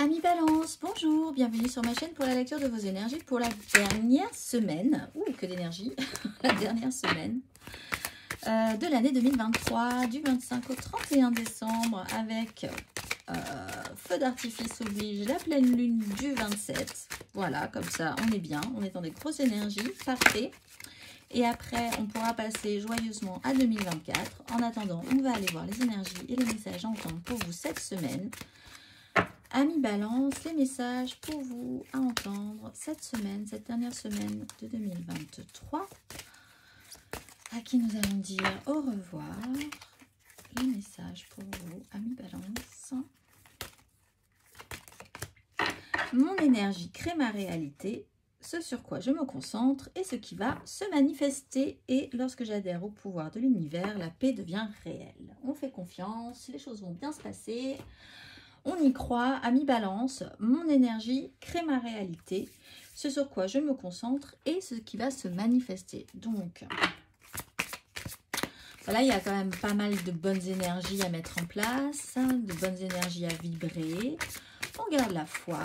Amis Balance, bonjour, bienvenue sur ma chaîne pour la lecture de vos énergies pour la dernière semaine, ouh que d'énergie, la dernière semaine de l'année 2023, du 25 au 31 décembre, avec feu d'artifice oblige, la pleine lune du 27, voilà, comme ça on est bien, on est dans des grosses énergies, parfait. Et après, on pourra passer joyeusement à 2024. En attendant, on va aller voir les énergies et les messages à entendre pour vous cette semaine. Amis Balance, les messages pour vous à entendre cette semaine, cette dernière semaine de 2023, à qui nous allons dire au revoir. Les messages pour vous, Amis Balance. Mon énergie crée ma réalité, ce sur quoi je me concentre et ce qui va se manifester. Et lorsque j'adhère au pouvoir de l'univers, la paix devient réelle. On fait confiance, les choses vont bien se passer. On y croit, Amis Balance, mon énergie crée ma réalité, ce sur quoi je me concentre et ce qui va se manifester. Donc, voilà, il y a quand même pas mal de bonnes énergies à mettre en place, de bonnes énergies à vibrer. On garde la foi,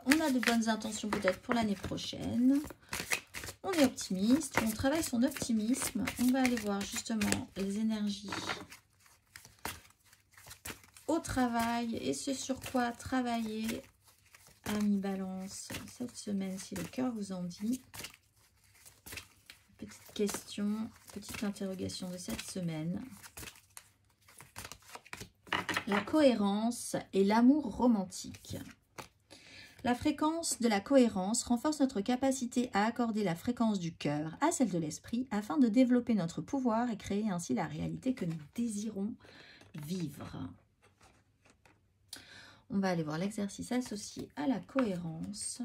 on a de bonnes intentions peut-être pour l'année prochaine. On est optimiste, on travaille son optimisme. On va aller voir justement les énergies au travail et ce sur quoi travailler, Amis Balance, cette semaine, si le cœur vous en dit. Petite question, petite interrogation de cette semaine. La cohérence et l'amour romantique. La fréquence de la cohérence renforce notre capacité à accorder la fréquence du cœur à celle de l'esprit afin de développer notre pouvoir et créer ainsi la réalité que nous désirons vivre. On va aller voir l'exercice associé à la cohérence.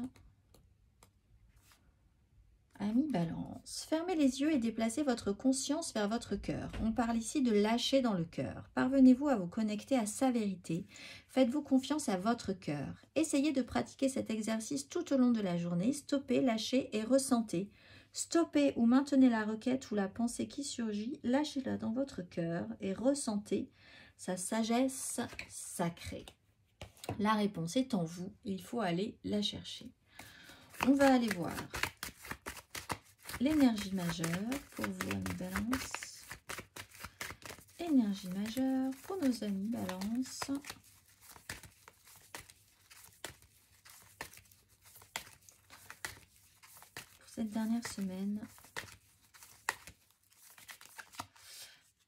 Amis Balance, fermez les yeux et déplacez votre conscience vers votre cœur. On parle ici de lâcher dans le cœur. Parvenez-vous à vous connecter à sa vérité. Faites-vous confiance à votre cœur. Essayez de pratiquer cet exercice tout au long de la journée. Stoppez, lâchez et ressentez. Stoppez ou maintenez la requête ou la pensée qui surgit. Lâchez-la dans votre cœur et ressentez sa sagesse sacrée. La réponse est en vous, il faut aller la chercher. On va aller voir l'énergie majeure pour vous, Amis Balance. Énergie majeure pour nos Amis Balance. Pour cette dernière semaine.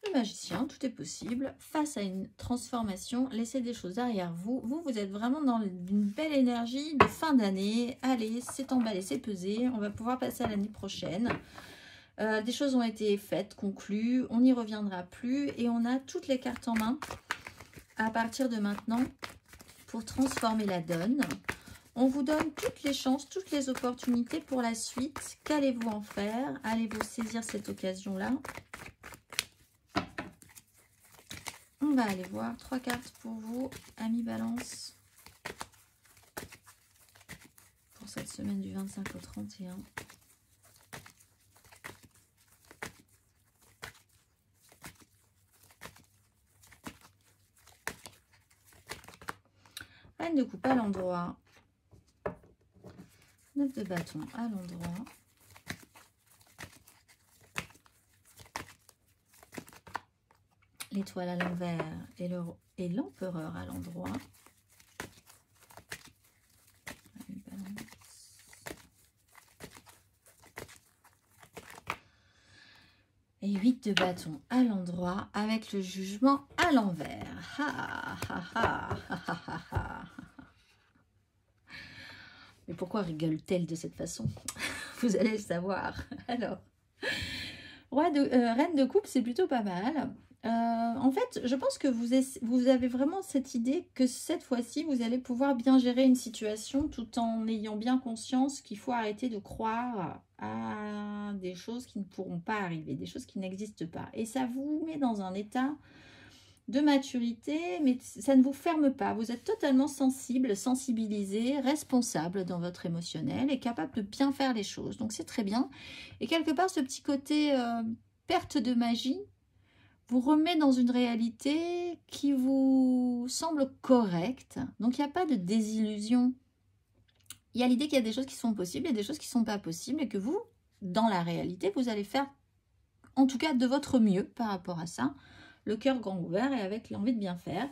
Le magicien, tout est possible. Face à une transformation, laissez des choses derrière vous. Vous êtes vraiment dans une belle énergie de fin d'année. Allez, c'est emballé, c'est pesé. On va pouvoir passer à l'année prochaine. Des choses ont été faites, conclues. On n'y reviendra plus. Et on a toutes les cartes en main à partir de maintenant pour transformer la donne. On vous donne toutes les chances, toutes les opportunités pour la suite. Qu'allez-vous en faire? Allez-vous saisir cette occasion-là? On va aller voir 3 cartes pour vous, Amis Balance, pour cette semaine du 25 au 31. Reine de coupe à l'endroit, 9 de bâton à l'endroit. L'étoile à l'envers et l'empereur à l'endroit. Et 8 de bâton à l'endroit avec le jugement à l'envers. Mais pourquoi rigole-t-elle de cette façon? Vous allez le savoir. Alors, reine de coupe, c'est plutôt pas mal. En fait, je pense que vous avez vraiment cette idée que cette fois-ci, vous allez pouvoir bien gérer une situation tout en ayant bien conscience qu'il faut arrêter de croire à des choses qui ne pourront pas arriver, des choses qui n'existent pas. Et ça vous met dans un état de maturité, mais ça ne vous ferme pas. Vous êtes totalement sensible, sensibilisé, responsable dans votre émotionnel et capable de bien faire les choses. Donc c'est très bien. Et quelque part, ce petit côté perte de magie, vous remet dans une réalité qui vous semble correcte. Donc, il n'y a pas de désillusion. Il y a l'idée qu'il y a des choses qui sont possibles et des choses qui ne sont pas possibles et que vous, dans la réalité, vous allez faire, en tout cas, de votre mieux par rapport à ça. Le cœur grand ouvert et avec l'envie de bien faire.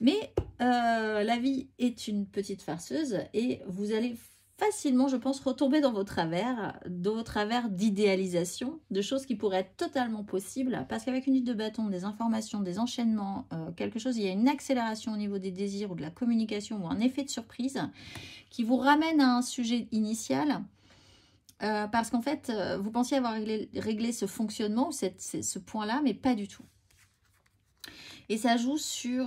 Mais la vie est une petite farceuse et vous allez facilement, je pense, retomber dans vos travers d'idéalisation, de choses qui pourraient être totalement possibles, parce qu'avec une huile de bâton, des informations, des enchaînements, quelque chose, il y a une accélération au niveau des désirs ou de la communication ou un effet de surprise qui vous ramène à un sujet initial, parce qu'en fait, vous pensiez avoir réglé ce fonctionnement ou ce point-là, mais pas du tout. Et ça joue sur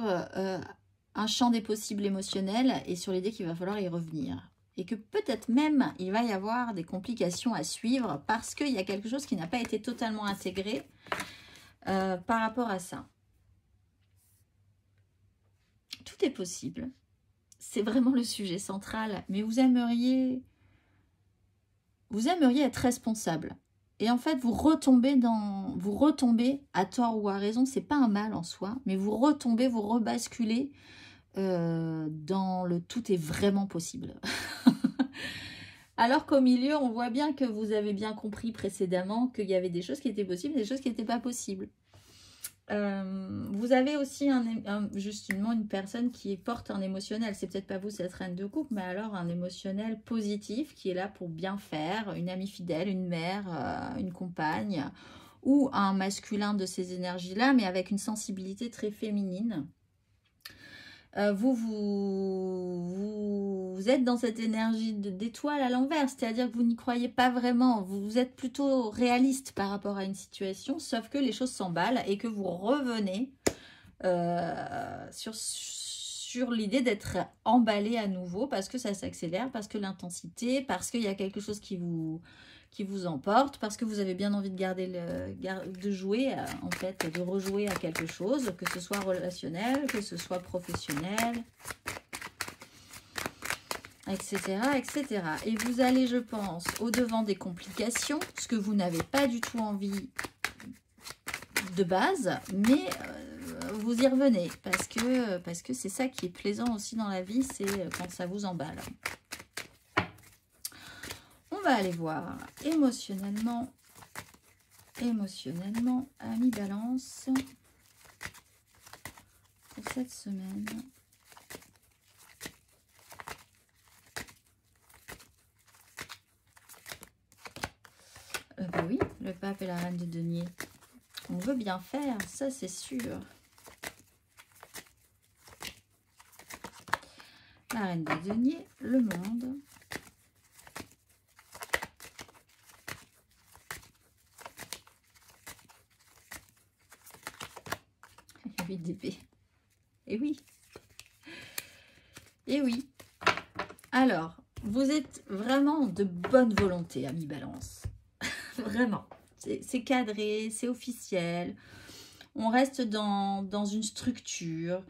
un champ des possibles émotionnels et sur l'idée qu'il va falloir y revenir. Et que peut-être même, il va y avoir des complications à suivre parce qu'il y a quelque chose qui n'a pas été totalement intégré par rapport à ça. Tout est possible. C'est vraiment le sujet central. Mais vous aimeriez être responsable. Et en fait, vous retombez à tort ou à raison, c'est pas un mal en soi, mais vous rebasculez dans le tout est vraiment possible. Alors qu'au milieu, on voit bien que vous avez bien compris précédemment qu'il y avait des choses qui étaient possibles, des choses qui n'étaient pas possibles. Vous avez aussi justement une personne qui porte un émotionnel, c'est peut-être pas vous cette reine de coupe, mais alors un émotionnel positif qui est là pour bien faire, une amie fidèle, une mère, une compagne, ou un masculin de ces énergies-là, mais avec une sensibilité très féminine. Vous êtes dans cette énergie d'étoile à l'envers, c'est-à-dire que vous n'y croyez pas vraiment, vous êtes plutôt réaliste par rapport à une situation, sauf que les choses s'emballent et que vous revenez sur l'idée d'être emballé à nouveau parce que ça s'accélère, parce que l'intensité, parce qu'il y a quelque chose qui vous emporte, parce que vous avez bien envie de jouer, en fait, de rejouer à quelque chose, que ce soit relationnel, que ce soit professionnel, etc., etc. Et vous allez, je pense, au-devant des complications, ce que vous n'avez pas du tout envie de base, mais vous y revenez, parce que c'est ça qui est plaisant aussi dans la vie, c'est quand ça vous emballe. On va aller voir émotionnellement, ami Balance, pour cette semaine. Bah oui, le pape et la reine de denier. On veut bien faire, ça c'est sûr. La reine de denier, le monde. 8 d'épée. Et oui. Et oui. Alors, vous êtes vraiment de bonne volonté, ami Balance. Vraiment. C'est cadré, c'est officiel. On reste dans une structure.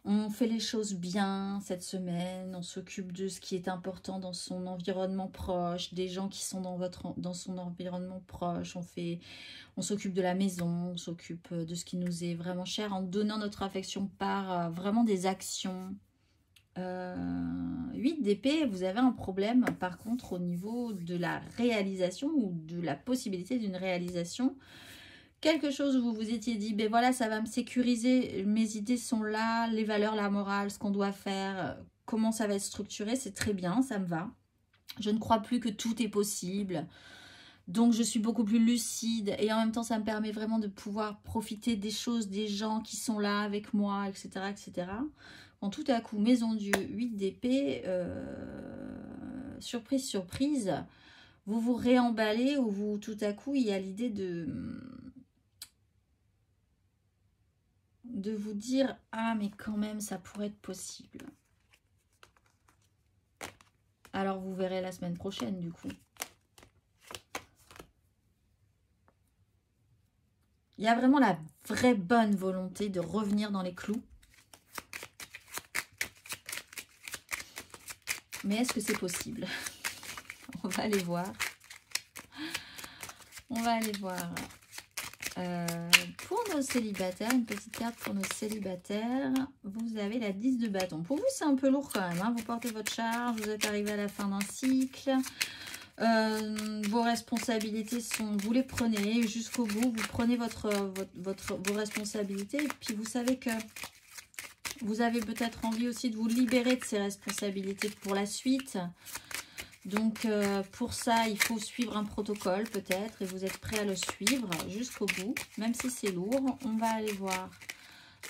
On fait les choses bien cette semaine. On s'occupe de ce qui est important dans son environnement proche, des gens qui sont dans son environnement proche. On s'occupe de la maison, on s'occupe de ce qui nous est vraiment cher en donnant notre affection par vraiment des actions. 8 d'épée, vous avez un problème par contre au niveau de la réalisation ou de la possibilité d'une réalisation. Quelque chose où vous vous étiez dit, ben voilà, ça va me sécuriser, mes idées sont là, les valeurs, la morale, ce qu'on doit faire, comment ça va être structuré, c'est très bien, ça me va. Je ne crois plus que tout est possible. Donc, je suis beaucoup plus lucide et en même temps, ça me permet vraiment de pouvoir profiter des choses, des gens qui sont là avec moi, etc. etc. Quand tout à coup, maison Dieu, 8 d'épée, surprise, surprise, vous vous réemballez ou tout à coup, il y a l'idée de vous dire « Ah, mais quand même, ça pourrait être possible. » Alors, vous verrez la semaine prochaine, du coup. Il y a vraiment la vraie bonne volonté de revenir dans les clous. Mais est-ce que c'est possible? On va aller voir. On va aller voir. Pour nos célibataires, une petite carte pour nos célibataires, vous avez la 10 de bâton. Pour vous, c'est un peu lourd quand même, hein. Vous portez votre charge, vous êtes arrivé à la fin d'un cycle. Vos responsabilités sont, vous les prenez jusqu'au bout, vous prenez vos responsabilités et puis vous savez que vous avez peut-être envie aussi de vous libérer de ces responsabilités pour la suite. Donc pour ça, il faut suivre un protocole peut-être et vous êtes prêt à le suivre jusqu'au bout, même si c'est lourd. On va aller voir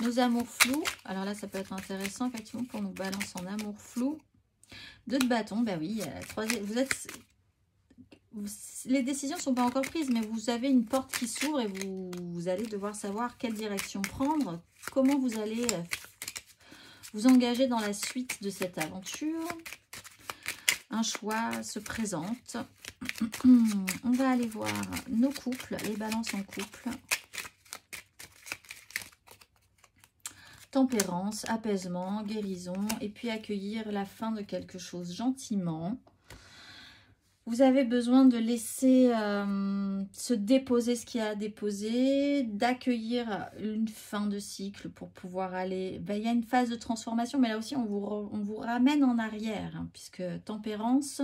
nos amours flous. Alors là, ça peut être intéressant effectivement pour nos balances en amour flou. 2 de bâton, ben oui, les décisions ne sont pas encore prises, mais vous avez une porte qui s'ouvre et vous allez devoir savoir quelle direction prendre, comment vous allez vous engager dans la suite de cette aventure. Un choix se présente. On va aller voir nos couples, les balances en couple. Tempérance, apaisement, guérison et puis accueillir la fin de quelque chose gentiment. Vous avez besoin de laisser se déposer ce qu'il y a à déposer, d'accueillir une fin de cycle pour pouvoir aller... Ben, il y a une phase de transformation, mais là aussi on vous ramène en arrière, hein, puisque tempérance,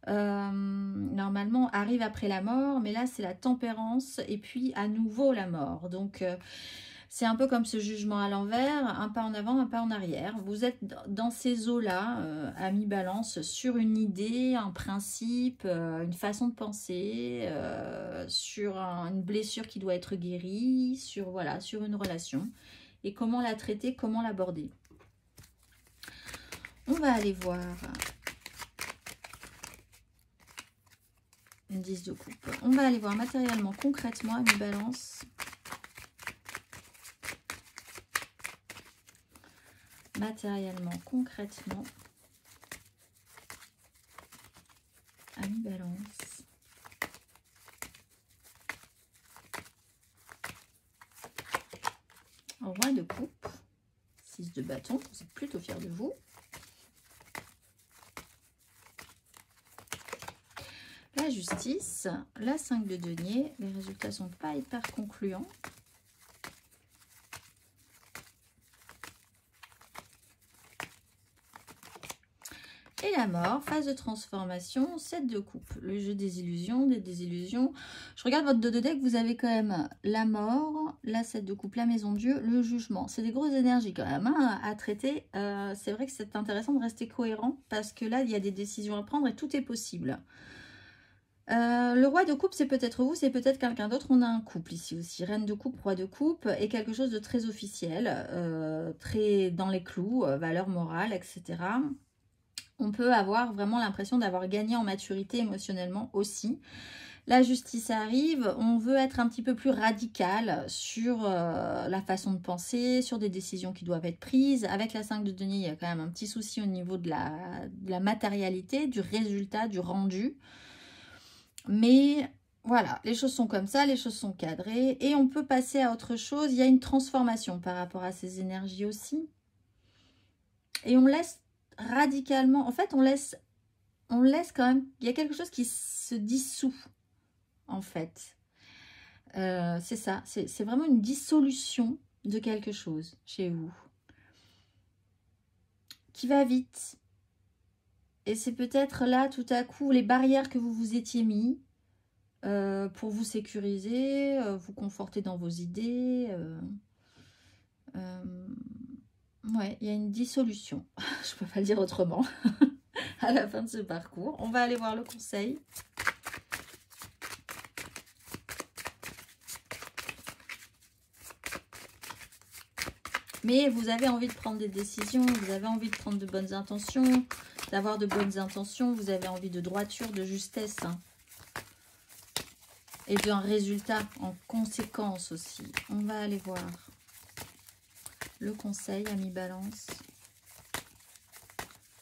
normalement, arrive après la mort, mais là c'est la tempérance et puis à nouveau la mort. Donc... c'est un peu comme ce jugement à l'envers, un pas en avant, un pas en arrière. Vous êtes dans ces eaux-là, à mi-balance, sur une idée, un principe, une façon de penser, sur une blessure qui doit être guérie, voilà, sur une relation. Et comment la traiter, comment l'aborder. On va aller voir une 10 de coupe. On va aller voir matériellement, concrètement, à mi-balance. Matériellement, concrètement, à mi-balance. Roi de coupe, 6 de bâton, vous êtes plutôt fiers de vous. La justice, la 5 de denier, les résultats ne sont pas hyper concluants. Et la mort, phase de transformation, 7 de coupe. Le jeu des illusions, des désillusions. Je regarde votre dos de deck, vous avez quand même la mort, la 7 de coupe, la maison de Dieu, le jugement. C'est des grosses énergies quand même, hein, à traiter. C'est vrai que c'est intéressant de rester cohérent parce que là, il y a des décisions à prendre et tout est possible. Le roi de coupe, c'est peut-être vous, c'est peut-être quelqu'un d'autre. On a un couple ici aussi. Reine de coupe, roi de coupe et quelque chose de très officiel, très dans les clous, valeur morale, etc. On peut avoir vraiment l'impression d'avoir gagné en maturité émotionnellement aussi. La justice arrive, on veut être un petit peu plus radical sur la façon de penser, sur des décisions qui doivent être prises. Avec la 5 de denier, il y a quand même un petit souci au niveau de la matérialité, du résultat, du rendu. Mais voilà, les choses sont comme ça, les choses sont cadrées et on peut passer à autre chose. Il y a une transformation par rapport à ces énergies aussi. Et on laisse radicalement, en fait on laisse quand même, il y a quelque chose qui se dissout en fait, c'est ça, c'est vraiment une dissolution de quelque chose chez vous qui va vite et c'est peut-être là tout à coup les barrières que vous vous étiez mis pour vous sécuriser, vous conforter dans vos idées, ouais, il y a une dissolution, je peux pas le dire autrement, à la fin de ce parcours. On va aller voir le conseil. Mais vous avez envie de prendre des décisions, vous avez envie de prendre de bonnes intentions, d'avoir de bonnes intentions, vous avez envie de droiture, de justesse, hein. Et d'un résultat en conséquence aussi. On va aller voir le conseil à mi-balance.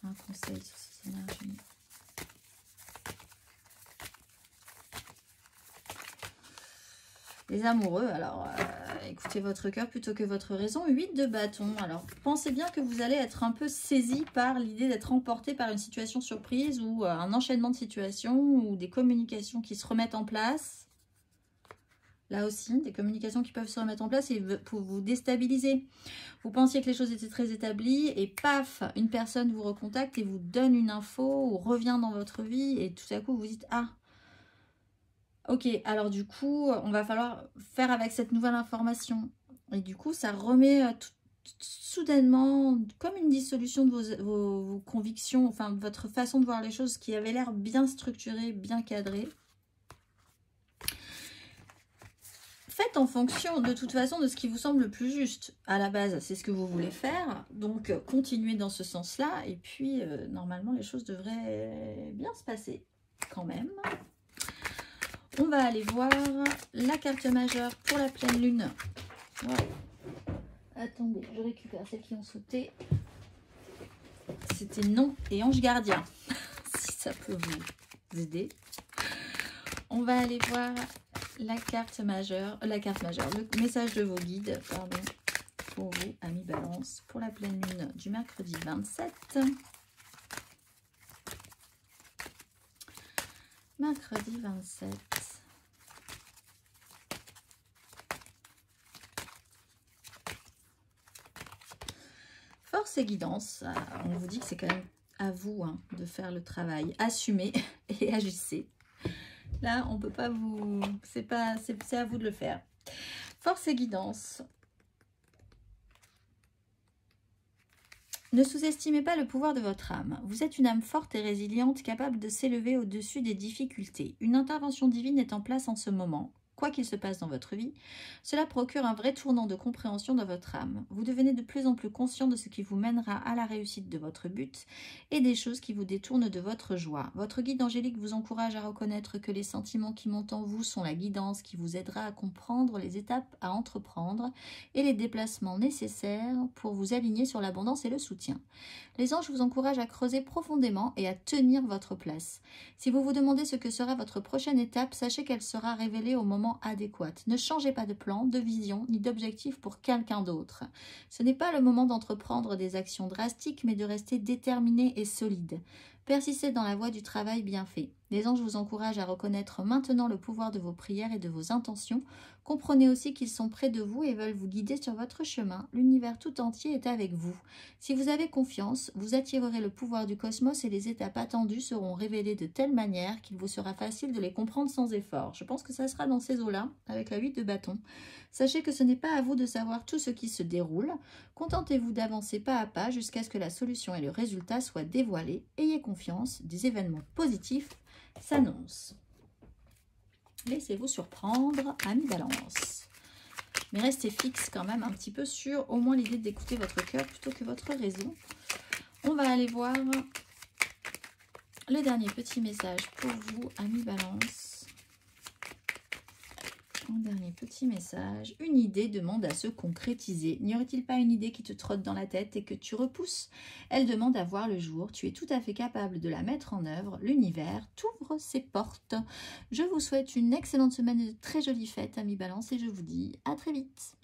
Un conseil sur ces énergies. Les amoureux, alors écoutez votre cœur plutôt que votre raison. 8 de bâton. Alors pensez bien que vous allez être un peu saisi par l'idée d'être emporté par une situation surprise ou un enchaînement de situations ou des communications qui se remettent en place. Là aussi, des communications qui peuvent se remettre en place et pour vous déstabiliser. Vous pensiez que les choses étaient très établies et paf, une personne vous recontacte et vous donne une info ou revient dans votre vie et tout à coup vous dites « Ah, ok, alors du coup, on va falloir faire avec cette nouvelle information. » Et du coup, ça remet soudainement comme une dissolution de vos convictions, enfin de votre façon de voir les choses qui avait l'air bien structurée, bien cadrée. Faites en fonction de toute façon de ce qui vous semble le plus juste. À la base, c'est ce que vous voulez faire. Donc, continuez dans ce sens-là. Et puis, normalement, les choses devraient bien se passer quand même. On va aller voir la carte majeure pour la pleine lune. Voilà. Attendez, je récupère celles qui ont sauté. C'était non et ange gardien. Si ça peut vous aider. On va aller voir la carte majeure, le message de vos guides, pardon, pour vous, amis Balance, pour la pleine lune du mercredi 27. Mercredi 27. Force et guidance, on vous dit que c'est quand même à vous hein, de faire le travail. Assumez et agissez. Là, on peut pas vous... C'est à vous de le faire. Force et guidance. Ne sous-estimez pas le pouvoir de votre âme. Vous êtes une âme forte et résiliente, capable de s'élever au-dessus des difficultés. Une intervention divine est en place en ce moment. Quoi qu'il se passe dans votre vie, cela procure un vrai tournant de compréhension dans votre âme. Vous devenez de plus en plus conscient de ce qui vous mènera à la réussite de votre but et des choses qui vous détournent de votre joie. Votre guide angélique vous encourage à reconnaître que les sentiments qui montent en vous sont la guidance qui vous aidera à comprendre les étapes à entreprendre et les déplacements nécessaires pour vous aligner sur l'abondance et le soutien. Les anges vous encouragent à creuser profondément et à tenir votre place. Si vous vous demandez ce que sera votre prochaine étape, sachez qu'elle sera révélée au moment adéquate. Ne changez pas de plan, de vision, ni d'objectif pour quelqu'un d'autre. Ce n'est pas le moment d'entreprendre des actions drastiques, mais de rester déterminé et solide. Persistez dans la voie du travail bien fait. Les anges vous encouragent à reconnaître maintenant le pouvoir de vos prières et de vos intentions. Comprenez aussi qu'ils sont près de vous et veulent vous guider sur votre chemin. L'univers tout entier est avec vous. Si vous avez confiance, vous attirerez le pouvoir du cosmos et les étapes attendues seront révélées de telle manière qu'il vous sera facile de les comprendre sans effort. Je pense que ça sera dans ces eaux-là, avec la 8 de bâton. Sachez que ce n'est pas à vous de savoir tout ce qui se déroule. Contentez-vous d'avancer pas à pas jusqu'à ce que la solution et le résultat soient dévoilés. Ayez confiance, des événements positifs s'annoncent. Laissez-vous surprendre, amis Balance. Mais restez fixe quand même un petit peu sur au moins l'idée d'écouter votre cœur plutôt que votre raison. On va aller voir le dernier petit message pour vous, amis Balance. Un dernier petit message. Une idée demande à se concrétiser. N'y aurait-il pas une idée qui te trotte dans la tête et que tu repousses? Elle demande à voir le jour. Tu es tout à fait capable de la mettre en œuvre. L'univers t'ouvre ses portes. Je vous souhaite une excellente semaine et de très jolies fêtes, amis Balance, et je vous dis à très vite.